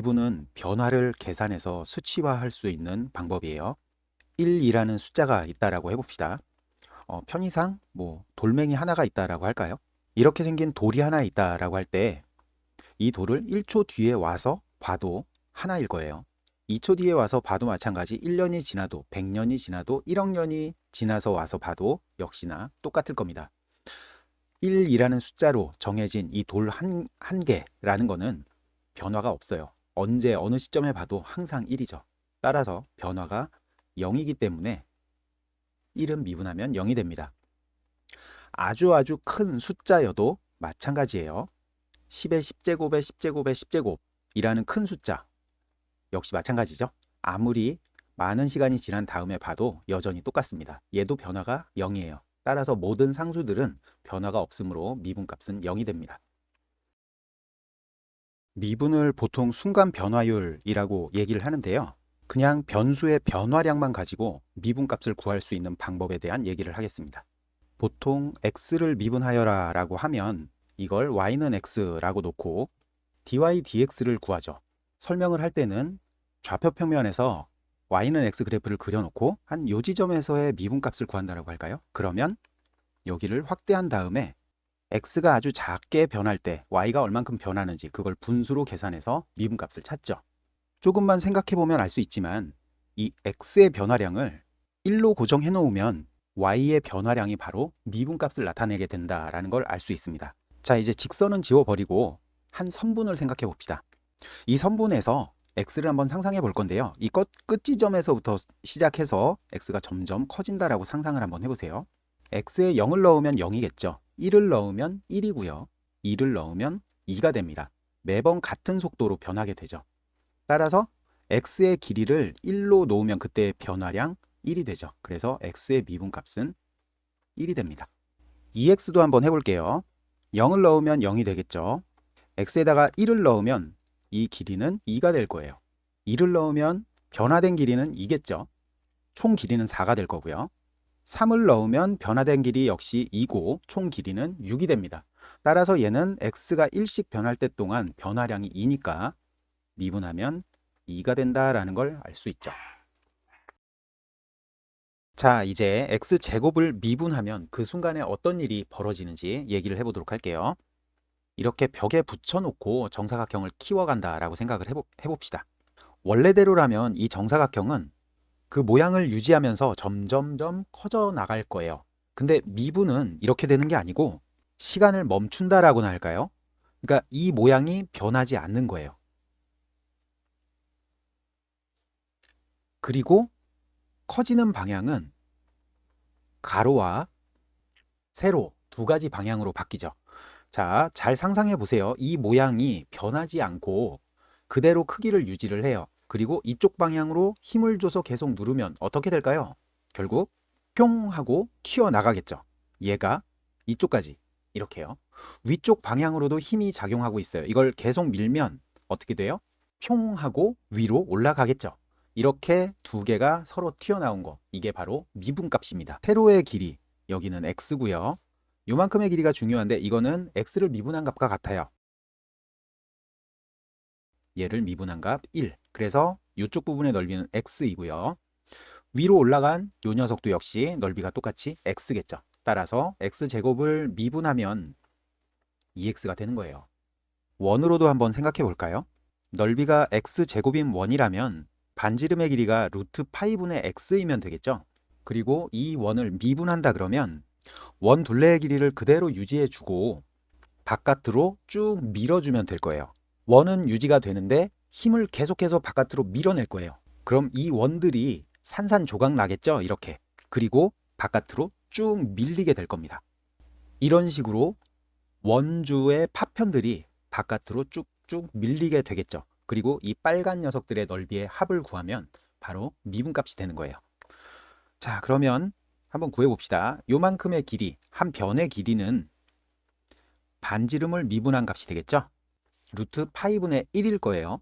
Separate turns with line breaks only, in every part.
미분은 변화를 계산해서 수치화할 수 있는 방법이에요. 1이라는 숫자가 있다라고 해봅시다. 편의상 돌멩이 하나가 있다라고 할까요? 이렇게 생긴 돌이 하나 있다라고 할 때 이 돌을 1초 뒤에 와서 봐도 하나일 거예요. 2초 뒤에 와서 봐도 마찬가지, 1년이 지나도 100년이 지나도 1억 년이 지나서 와서 봐도 역시나 똑같을 겁니다. 1이라는 숫자로 정해진 이 돌 한 개라는 거는 변화가 없어요. 언제 어느 시점에 봐도 항상 1이죠. 따라서 변화가 0이기 때문에 1은 미분하면 0이 됩니다. 아주 큰 숫자여도 마찬가지예요. 10의 10제곱의 10제곱의 10제곱이라는 큰 숫자 역시 마찬가지죠. 아무리 많은 시간이 지난 다음에 봐도 여전히 똑같습니다. 얘도 변화가 0이에요. 따라서 모든 상수들은 변화가 없으므로 미분값은 0이 됩니다. 미분을 보통 순간 변화율이라고 얘기를 하는데요. 그냥 변수의 변화량만 가지고 미분값을 구할 수 있는 방법에 대한 얘기를 하겠습니다. 보통 x를 미분하여라 라고 하면 이걸 y는 x라고 놓고 dy dx를 구하죠. 설명을 할 때는 좌표 평면에서 y는 x 그래프를 그려놓고 한 요 지점에서의 미분값을 구한다라고 할까요? 그러면 여기를 확대한 다음에 x가 아주 작게 변할 때 y가 얼만큼 변하는지 그걸 분수로 계산해서 미분값을 찾죠. 조금만 생각해 보면 알 수 있지만 이 x의 변화량을 1로 고정해 놓으면 y의 변화량이 바로 미분값을 나타내게 된다라는 걸 알 수 있습니다. 자, 이제 직선은 지워버리고 한 선분을 생각해 봅시다. 이 선분에서 x를 한번 상상해 볼 건데요. 이 끝 지점에서부터 시작해서 x가 점점 커진다라고 상상을 한번 해보세요. x에 0을 넣으면 0이겠죠. 1을 넣으면 1이고요. 2를 넣으면 2가 됩니다. 매번 같은 속도로 변하게 되죠. 따라서 x의 길이를 1로 놓으면 그때의 변화량 1이 되죠. 그래서 x의 미분값은 1이 됩니다. 2x도 한번 해볼게요. 0을 넣으면 0이 되겠죠. x에다가 1을 넣으면 이 길이는 2가 될 거예요. 2를 넣으면 변화된 길이는 2겠죠. 총 길이는 4가 될 거고요. 3을 넣으면 변화된 길이 역시 2고 총 길이는 6이 됩니다. 따라서 얘는 x가 1씩 변할 때 동안 변화량이 2니까 미분하면 2가 된다라는 걸 알 수 있죠. 자, 이제 x제곱을 미분하면 그 순간에 어떤 일이 벌어지는지 얘기를 해보도록 할게요. 이렇게 벽에 붙여놓고 정사각형을 키워간다라고 생각을 해봅시다. 원래대로라면 이 정사각형은 그 모양을 유지하면서 점점점 커져 나갈 거예요. 근데 미분은 이렇게 되는 게 아니고 시간을 멈춘다라고나 할까요? 그러니까 이 모양이 변하지 않는 거예요. 그리고 커지는 방향은 가로와 세로 두 가지 방향으로 바뀌죠. 자, 잘 상상해 보세요. 이 모양이 변하지 않고 그대로 크기를 유지를 해요. 그리고 이쪽 방향으로 힘을 줘서 계속 누르면 어떻게 될까요? 결국 뿅 하고 튀어나가겠죠. 얘가 이쪽까지 이렇게요. 위쪽 방향으로도 힘이 작용하고 있어요. 이걸 계속 밀면 어떻게 돼요? 뿅 하고 위로 올라가겠죠. 이렇게 두 개가 서로 튀어나온 거, 이게 바로 미분값입니다. 세로의 길이, 여기는 x고요. 요만큼의 길이가 중요한데 이거는 x를 미분한 값과 같아요. 얘를 미분한 값 1. 그래서 이쪽 부분의 넓이는 x이고요. 위로 올라간 요 녀석도 역시 넓이가 똑같이 x겠죠. 따라서 x제곱을 미분하면 2x가 되는 거예요. 원으로도 한번 생각해 볼까요? 넓이가 x제곱인 원이라면 반지름의 길이가 루트 파이분의 x이면 되겠죠. 그리고 이 원을 미분한다 그러면 원 둘레의 길이를 그대로 유지해주고 바깥으로 쭉 밀어주면 될 거예요. 원은 유지가 되는데 힘을 계속해서 바깥으로 밀어낼 거예요. 그럼 이 원들이 산산조각 나겠죠? 이렇게. 그리고 바깥으로 쭉 밀리게 될 겁니다. 이런 식으로 원주의 파편들이 바깥으로 쭉쭉 밀리게 되겠죠. 그리고 이 빨간 녀석들의 넓이의 합을 구하면 바로 미분값이 되는 거예요. 자, 그러면 한번 구해봅시다. 요만큼의 길이, 한 변의 길이는 반지름을 미분한 값이 되겠죠? 루트 파이분의 1일 거예요.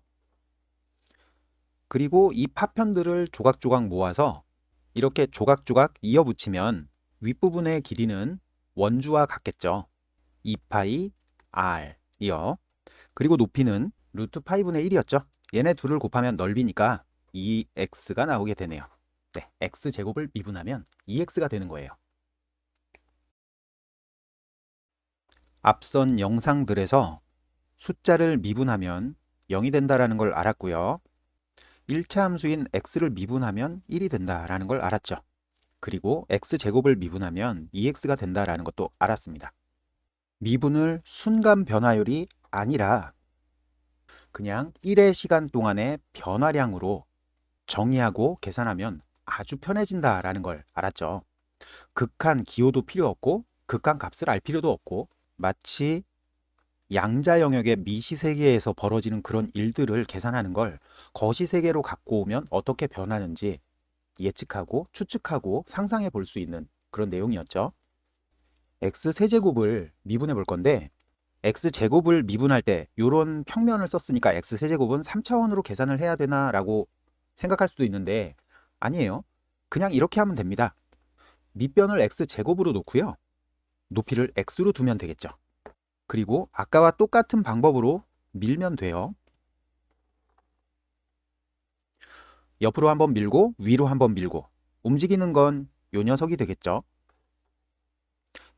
그리고 이 파편들을 조각조각 모아서 이렇게 조각조각 이어붙이면 윗부분의 길이는 원주와 같겠죠. 2파이 r이요. 그리고 높이는 루트 파이분의 1이었죠. 얘네 둘을 곱하면 넓이니까 2x가 나오게 되네요. 네, x제곱을 미분하면 2x가 되는 거예요. 앞선 영상들에서 숫자를 미분하면 0이 된다라는 걸 알았고요. 1차 함수인 x를 미분하면 1이 된다라는 걸 알았죠. 그리고 x제곱을 미분하면 2x가 된다라는 것도 알았습니다. 미분을 순간 변화율이 아니라 그냥 1의 시간 동안의 변화량으로 정의하고 계산하면 아주 편해진다라는 걸 알았죠. 극한 기호도 필요 없고 극한 값을 알 필요도 없고 마치 양자 영역의 미시세계에서 벌어지는 그런 일들을 계산하는 걸 거시세계로 갖고 오면 어떻게 변하는지 예측하고 추측하고 상상해 볼 수 있는 그런 내용이었죠. x세제곱을 미분해 볼 건데 x제곱을 미분할 때 이런 평면을 썼으니까 x세제곱은 3차원으로 계산을 해야 되나 라고 생각할 수도 있는데 아니에요. 그냥 이렇게 하면 됩니다. 밑변을 x제곱으로 놓고요. 높이를 x로 두면 되겠죠. 그리고 아까와 똑같은 방법으로 밀면 돼요. 옆으로 한번 밀고 위로 한번 밀고 움직이는 건 요 녀석이 되겠죠.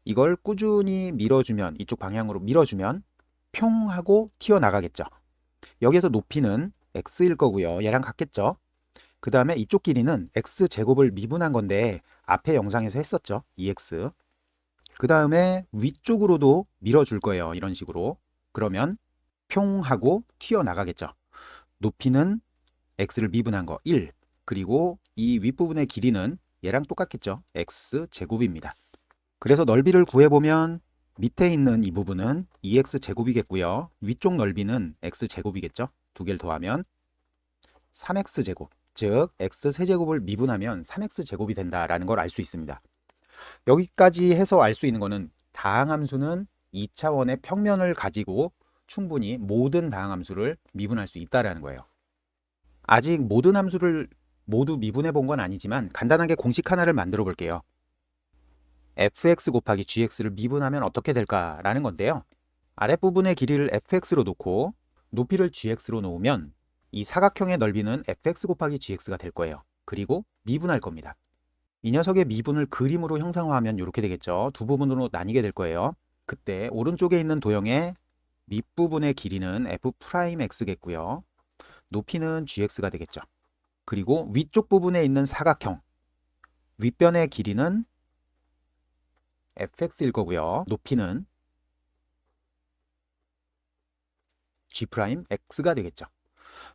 이걸 꾸준히 밀어주면 이쪽 방향으로 밀어주면 평 하고 튀어나가겠죠. 여기에서 높이는 x일 거고요. 얘랑 같겠죠. 그 다음에 이쪽 길이는 x제곱을 미분한 건데 앞에 영상에서 했었죠. 2x. 그 다음에 위쪽으로도 밀어줄 거예요. 이런 식으로. 그러면 평 하고 튀어나가겠죠. 높이는 x를 미분한 거 1. 그리고 이 윗부분의 길이는 얘랑 똑같겠죠. x제곱입니다. 그래서 넓이를 구해보면 밑에 있는 이 부분은 2x제곱이겠고요. 위쪽 넓이는 x제곱이겠죠. 두 개를 더하면 3x제곱, 즉 x세제곱을 미분하면 3x제곱이 된다라는 걸 알 수 있습니다. 여기까지 해서 알 수 있는 거는 다항함수는 2차원의 평면을 가지고 충분히 모든 다항함수를 미분할 수 있다라는 거예요. 아직 모든 함수를 모두 미분해 본 건 아니지만 간단하게 공식 하나를 만들어 볼게요. fx 곱하기 gx를 미분하면 어떻게 될까라는 건데요. 아랫부분의 길이를 fx로 놓고 높이를 gx로 놓으면 이 사각형의 넓이는 fx 곱하기 gx가 될 거예요. 그리고 미분할 겁니다. 이 녀석의 미분을 그림으로 형상화하면 이렇게 되겠죠. 두 부분으로 나뉘게 될 거예요. 그때 오른쪽에 있는 도형의 밑부분의 길이는 f'x겠고요. 높이는 gx가 되겠죠. 그리고 위쪽 부분에 있는 사각형 윗변의 길이는 fx일 거고요. 높이는 g'x가 되겠죠.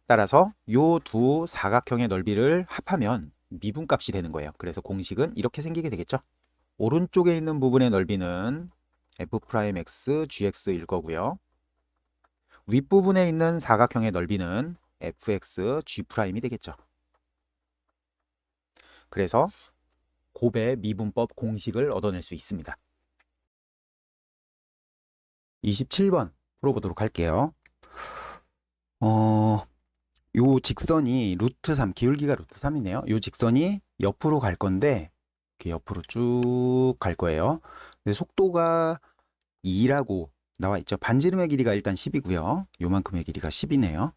따라서 이 두 사각형의 넓이를 합하면 미분값이 되는 거예요. 그래서 공식은 이렇게 생기게 되겠죠. 오른쪽에 있는 부분의 넓이는 f'x gx일 거고요. 윗부분에 있는 사각형의 넓이는 fx g'이 되겠죠. 그래서 곱의 미분법 공식을 얻어낼 수 있습니다. 27번 풀어보도록 할게요. 요 직선이 루트 3, 기울기가 루트 3이네요. 요 직선이 옆으로 갈 건데 이렇게 옆으로 쭉 갈 거예요. 근데 속도가 2라고 나와 있죠. 반지름의 길이가 일단 10이고요. 요만큼의 길이가 10이네요.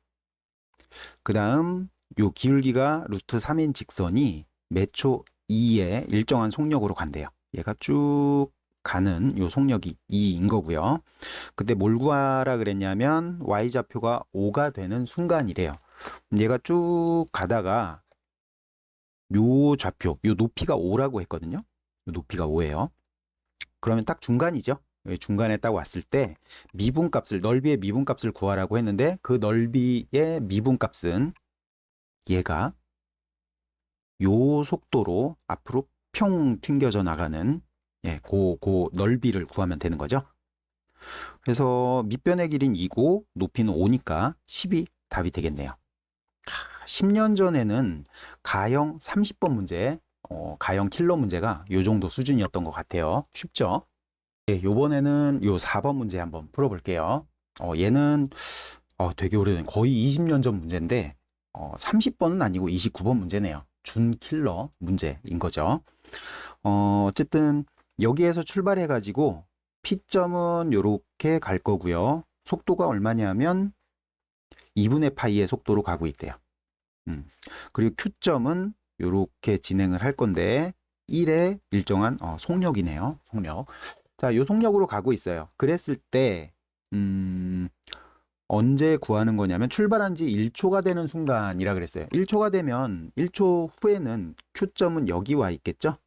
그 다음 요 기울기가 루트 3인 직선이 매초 2의 일정한 속력으로 간대요. 얘가 쭉 가는 요 속력이 2인 거고요. 근데 뭘 구하라 그랬냐면 y좌표가 5가 되는 순간이래요. 얘가 쭉 가다가 요 좌표, 요 높이가 5라고 했거든요. 요 높이가 5예요. 그러면 딱 중간이죠. 중간에 딱 왔을 때 미분값을, 넓이의 미분값을 구하라고 했는데 그 넓이의 미분값은 얘가 요 속도로 앞으로 평 튕겨져 나가는 그 넓이를 구하면 되는 거죠. 그래서 밑변의 길이는 2고 높이는 5니까 10이 답이 되겠네요. 10년 전에는 가형 30번 문제, 가형 킬러 문제가 요 정도 수준이었던 것 같아요. 쉽죠? 네, 요번에는 요 4번 문제 한번 풀어볼게요. 얘는 되게 오래된 거의 20년 전 문제인데 30번은 아니고 29번 문제네요. 준 킬러 문제인 거죠. 어쨌든 여기에서 출발해 가지고 P점은 요렇게 갈 거고요. 속도가 얼마냐면 2분의 파이의 속도로 가고 있대요. 그리고 Q점은 이렇게 진행을 할 건데 1의 일정한 속력이네요. 속력. 자, 요 속력으로 가고 있어요. 그랬을 때 언제 구하는 거냐면 출발한 지 1초가 되는 순간이라 그랬어요. 1초가 되면 1초 후에는 Q점은 여기 와 있겠죠?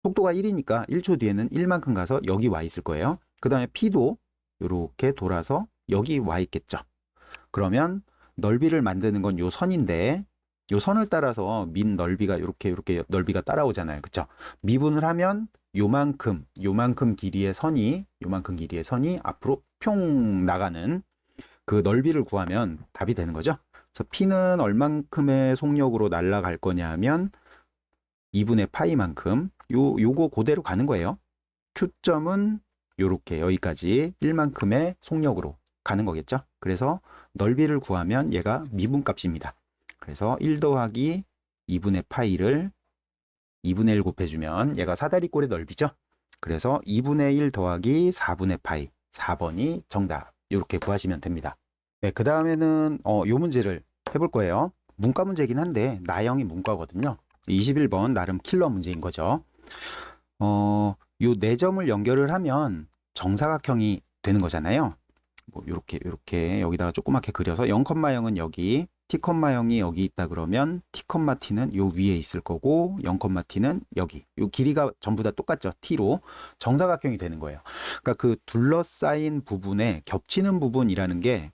속도가 1이니까 1초 뒤에는 1만큼 가서 여기 와 있을 거예요. 그 다음에 P도 이렇게 돌아서 여기 와 있겠죠. 그러면 넓이를 만드는 건 요 선인데 요 선을 따라서 민 넓이가 이렇게 넓이가 따라오잖아요. 그쵸? 미분을 하면 요만큼 길이의 선이 앞으로 평 나가는 그 넓이를 구하면 답이 되는 거죠. 그래서 P는 얼만큼의 속력으로 날아갈 거냐 하면 2분의 파이만큼 요거 그대로 가는 거예요. Q점은 요렇게 여기까지 1만큼의 속력으로 가는 거겠죠. 그래서 넓이를 구하면 얘가 미분값입니다. 그래서 1 더하기 2분의 파이를 2분의 1 곱해주면 얘가 사다리꼴의 넓이죠. 그래서 2분의 1 더하기 4분의 파이 4번이 정답. 이렇게 구하시면 됩니다. 네, 그 다음에는 요 문제를 해볼 거예요. 문과 문제이긴 한데 나영이 문과거든요. 21번 나름 킬러 문제인 거죠. 요 4점을 연결을 하면 정사각형이 되는 거잖아요. 뭐 요렇게 여기다가 조그맣게 그려서 0,0은 여기, T,0이 여기 있다 그러면 T,T는 요 위에 있을 거고 0,T는 여기. 요 길이가 전부 다 똑같죠. T로 정사각형이 되는 거예요. 그러니까 그 둘러싸인 부분에 겹치는 부분이라는 게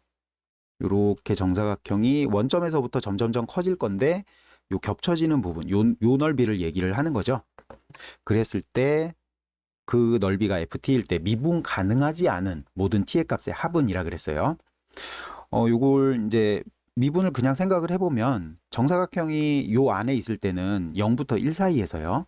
요렇게 정사각형이 원점에서부터 점점점 커질 건데 요 겹쳐지는 부분, 요 넓이를 얘기를 하는 거죠. 그랬을 때 그 넓이가 ft일 때 미분 가능하지 않은 모든 t의 값의 합은이라 그랬어요. 요걸 이제 미분을 그냥 생각을 해보면 정사각형이 요 안에 있을 때는 0부터 1 사이에서요.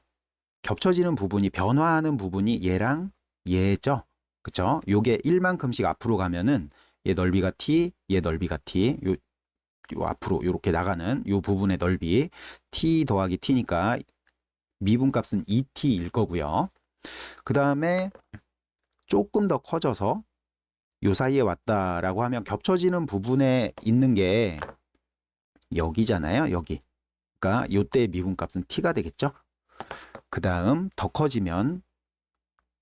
겹쳐지는 부분이 변화하는 부분이 얘랑 얘죠. 그쵸? 요게 1만큼씩 앞으로 가면은 얘 넓이가 t, 얘 넓이가 t, 요 앞으로 요렇게 나가는 요 부분의 넓이 t 더하기 t니까 미분값은 2t일 거고요. 그 다음에 조금 더 커져서 요 사이에 왔다라고 하면 겹쳐지는 부분에 있는 게 여기잖아요. 여기. 그러니까 요때 미분값은 t가 되겠죠. 그 다음 더 커지면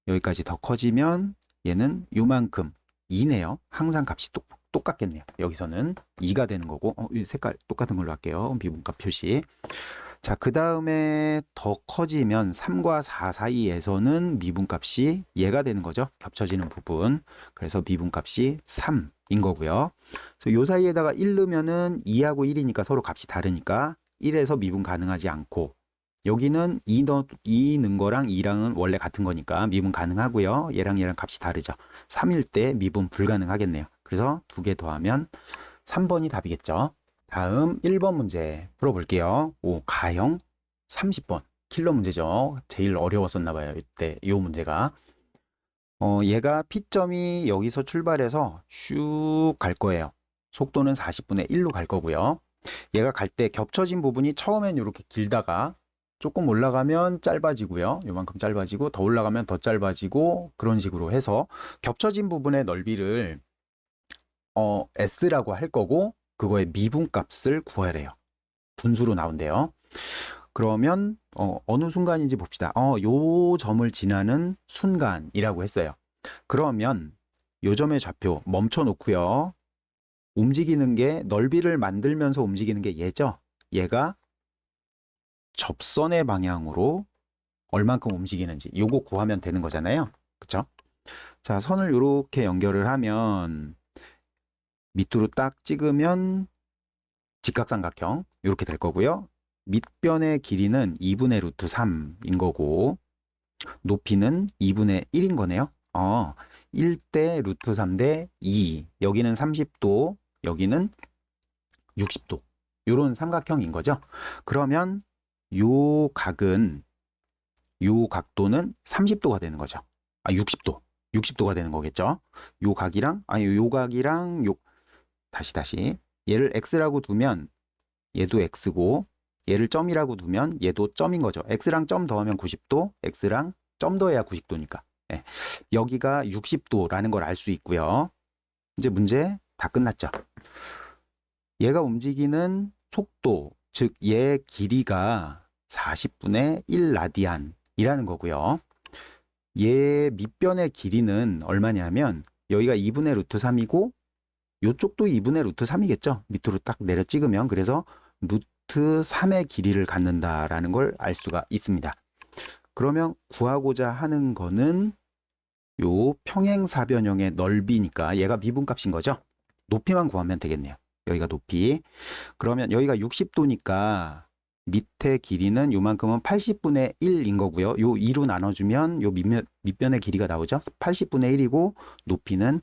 여기까지 더 커지면 얘는 요만큼 2네요. 항상 값이 똑같겠네요. 여기서는 2가 되는 거고 이 색깔 똑같은 걸로 할게요. 미분값 표시. 자, 그 다음에 더 커지면 3과 4 사이에서는 미분값이 얘가 되는 거죠. 겹쳐지는 부분. 그래서 미분값이 3인 거고요. 그래서 요 사이에다가 1 넣으면은 2하고 1이니까 서로 값이 다르니까 1에서 미분 가능하지 않고 여기는 2 넣은 거랑 2랑은 원래 같은 거니까 미분 가능하고요. 얘랑 값이 다르죠. 3일 때 미분 불가능하겠네요. 그래서 2개 더하면 3번이 답이겠죠. 다음 1번 문제 풀어볼게요. 가형 30번 킬러 문제죠. 제일 어려웠었나 봐요. 이때 이 문제가 얘가 P점이 여기서 출발해서 슉 갈 거예요. 속도는 40분의 1로 갈 거고요. 얘가 갈 때 겹쳐진 부분이 처음엔 이렇게 길다가 조금 올라가면 짧아지고요. 요만큼 짧아지고 더 올라가면 더 짧아지고 그런 식으로 해서 겹쳐진 부분의 넓이를 S라고 할 거고 그거의 미분값을 구해야 해요. 분수로 나온대요. 그러면 어느 순간인지 봅시다. 요 점을 지나는 순간이라고 했어요. 그러면 요 점의 좌표 멈춰 놓고요. 움직이는 게 넓이를 만들면서 움직이는 게 얘죠. 얘가 접선의 방향으로 얼만큼 움직이는지 요거 구하면 되는 거잖아요. 그쵸? 자, 선을 이렇게 연결을 하면 밑으로 딱 찍으면 직각삼각형 이렇게 될 거고요. 밑변의 길이는 2분의 루트 3인 거고 높이는 2분의 1인 거네요. 1대 루트 3대 2 여기는 30도 여기는 60도 이런 삼각형인 거죠. 그러면 요 각도는 30도가 되는 거죠. 60도가 되는 거겠죠. 요 각이랑 다시 얘를 x라고 두면 얘도 x고 얘를 점이라고 두면 얘도 점인 거죠. x랑 점 더하면 90도, x랑 점 더해야 90도니까. 네. 여기가 60도라는 걸 알 수 있고요. 이제 문제 다 끝났죠. 얘가 움직이는 속도, 즉 얘의 길이가 40분의 1 라디안이라는 거고요. 얘 밑변의 길이는 얼마냐면 여기가 2분의 루트 3이고 이쪽도 2분의 루트 3이겠죠. 밑으로 딱 내려 찍으면. 그래서 루트 3의 길이를 갖는다라는 걸 알 수가 있습니다. 그러면 구하고자 하는 거는 요 평행사변형의 넓이니까 얘가 미분값인 거죠. 높이만 구하면 되겠네요. 여기가 높이. 그러면 여기가 60도니까 밑에 길이는 요만큼은 80분의 1인 거고요. 요 2로 나눠주면 요 밑변의 길이가 나오죠. 80분의 1이고 높이는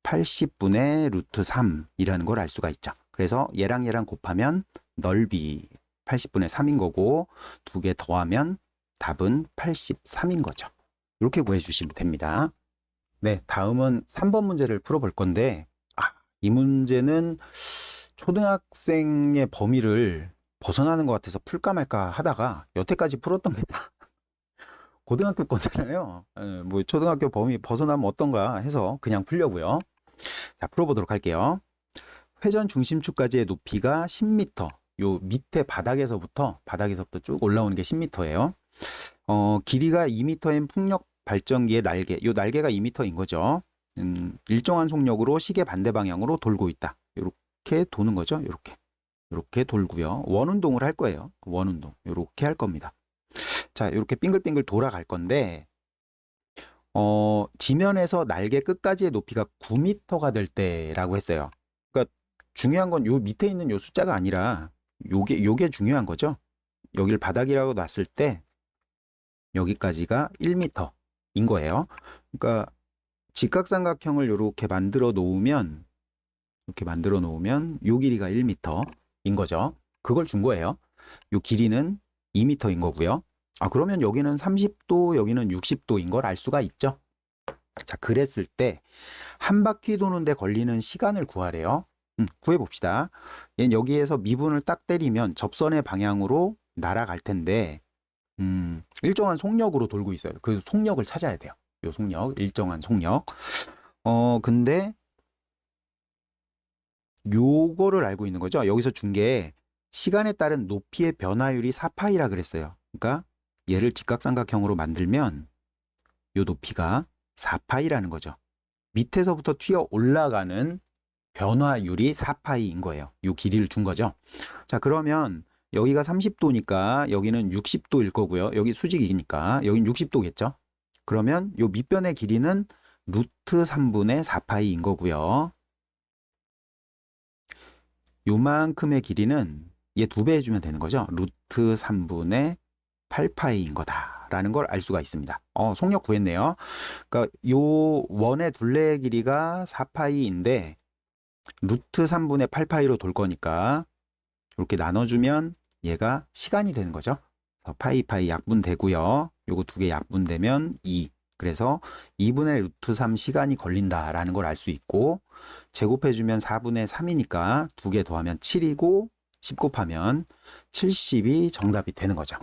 80분의 루트 3이라는 걸 알 수가 있죠. 그래서 얘랑 얘랑 곱하면 넓이 80분의 3인 거고 두 개 더하면 답은 83인 거죠. 이렇게 구해주시면 됩니다. 네, 다음은 3번 문제를 풀어볼 건데 이 문제는 초등학생의 범위를 벗어나는 것 같아서 풀까 말까 하다가 여태까지 풀었던 게 다 고등학교 거잖아요. 뭐 초등학교 범위 벗어나면 어떤가 해서 그냥 풀려고요. 자, 풀어보도록 할게요. 회전 중심축까지의 높이가 10m. 요 밑에 바닥에서부터 쭉 올라오는 게 10m예요. 길이가 2m인 풍력 발전기의 날개. 요 날개가 2m인 거죠. 일정한 속력으로 시계 반대 방향으로 돌고 있다. 이렇게 도는 거죠. 이렇게 돌고요. 원운동을 할 거예요. 원운동. 이렇게 할 겁니다. 자, 이렇게 빙글빙글 돌아갈 건데 지면에서 날개 끝까지의 높이가 9m가 될 때라고 했어요. 그러니까 중요한 건 요 밑에 있는 요 숫자가 아니라 요게 중요한 거죠. 여기를 바닥이라고 놨을 때 여기까지가 1m인 거예요. 그러니까 직각삼각형을 이렇게 만들어 놓으면 요 길이가 1m인 거죠. 그걸 준 거예요. 요 길이는 2m인 거고요. 그러면 여기는 30도, 여기는 60도인 걸 알 수가 있죠. 자, 그랬을 때 한 바퀴 도는데 걸리는 시간을 구하래요. 구해봅시다. 얘는 여기에서 미분을 딱 때리면 접선의 방향으로 날아갈 텐데 일정한 속력으로 돌고 있어요. 그 속력을 찾아야 돼요. 요 속력, 일정한 속력. 근데 요거를 알고 있는 거죠. 여기서 준 게 시간에 따른 높이의 변화율이 4파이라 그랬어요. 그러니까 얘를 직각삼각형으로 만들면 요 높이가 4파이라는 거죠. 밑에서부터 튀어 올라가는 변화율이 4파이인 거예요. 요 길이를 준 거죠. 자, 그러면 여기가 30도니까 여기는 60도일 거고요. 여기 수직이니까 여긴 60도겠죠. 그러면 요 밑변의 길이는 루트 3분의 4파이인 거고요. 요만큼의 길이는 얘 2배 해주면 되는 거죠. 루트 3분의 8파이인 거다라는 걸 알 수가 있습니다. 속력 구했네요. 그러니까 요 원의 둘레의 길이가 4파이인데 루트 3분의 8파이로 돌 거니까 이렇게 나눠주면 얘가 시간이 되는 거죠. 파이 약분되고요. 요거 두 개 약분되면 2. 그래서 2분의 루트 3 시간이 걸린다라는 걸 알 수 있고 제곱해주면 4분의 3이니까 두 개 더하면 7이고 10 곱하면 70이 정답이 되는 거죠.